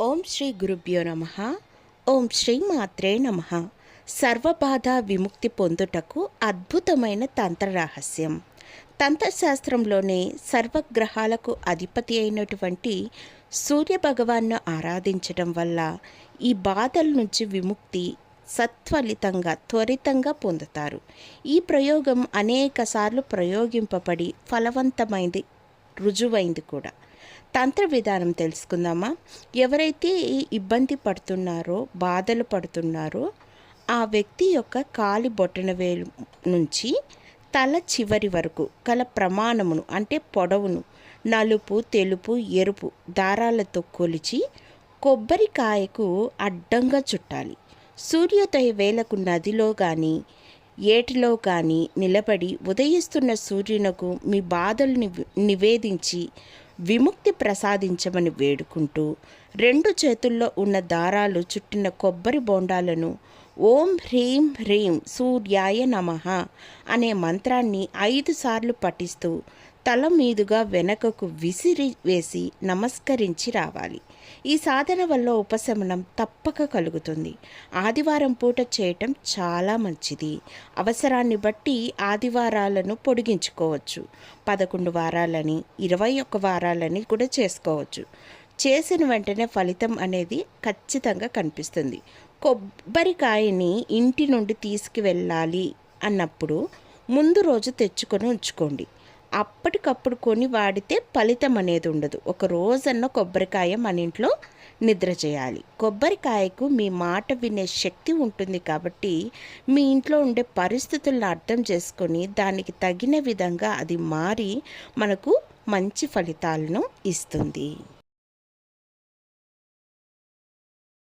ఓం శ్రీ గురుభ్యో నమః. ఓం శ్రీ మాత్రే నమః. సర్వబాధ విముక్తి పొందుటకు అద్భుతమైన తంత్ర రహస్యం. తంత్రశాస్త్రంలోనే సర్వగ్రహాలకు అధిపతి అయినటువంటి సూర్యభగవాన్ను ఆరాధించడం వల్ల ఈ బాధల నుంచి విముక్తి సత్ఫలితంగా త్వరితంగా పొందుతారు. ఈ ప్రయోగం అనేకసార్లు ప్రయోగింపబడి ఫలవంతమైంది, రుజువైంది కూడా. తంత్ర విధానం తెలుసుకుందామా? ఎవరైతే ఇబ్బంది పడుతున్నారో, బాధలు పడుతున్నారో ఆ వ్యక్తి యొక్క కాలి బొటనవేలు నుంచి తల చివరి వరకు గల ప్రమాణమును, అంటే పొడవును నలుపు, తెలుపు, ఎరుపు దారాలతో కొలిచి కొబ్బరికాయకు అడ్డంగా చుట్టాలి. సూర్యోదయ వేళకు నదిలో కానీ ఏటిలో కానీ నిలబడి ఉదయిస్తున్న సూర్యునకు మీ బాధలు నివేదించి విముక్తి ప్రసాదించమని వేడుకుంటూ రెండు చేతుల్లో ఉన్న దారాలు చుట్టిన కొబ్బరి బొండాలను ఓం హ్రీం హ్రీం సూర్యాయ నమః అనే మంత్రాన్ని 5 సార్లు పఠిస్తూ తల మీదుగా వెనకకు విసిరి వేసి నమస్కరించి రావాలి. ఈ సాధన వల్ల ఉపశమనం తప్పక కలుగుతుంది. ఆదివారం పూట చేయటం చాలా మంచిది. అవసరాన్ని బట్టి ఆదివారాలను పొడిగించుకోవచ్చు. 11 వారాలని, 21 వారాలని కూడా చేసుకోవచ్చు. చేసిన వెంటనే ఫలితం అనేది ఖచ్చితంగా కనిపిస్తుంది. కొబ్బరికాయని ఇంటి నుండి తీసుకువెళ్ళాలి అన్నప్పుడు ముందు రోజు తెచ్చుకొని ఉంచుకోండి. అప్పటికప్పుడు కొని వాడితే ఫలితం అనేది ఉండదు. ఒక రోజన్న కొబ్బరికాయ మన ఇంట్లో నిద్ర చేయాలి. కొబ్బరికాయకు మీ మాట వినే శక్తి ఉంటుంది కాబట్టి మీ ఇంట్లో ఉండే పరిస్థితులను అర్థం చేసుకొని దానికి తగిన విధంగా అది మారి మనకు మంచి ఫలితాలను ఇస్తుంది.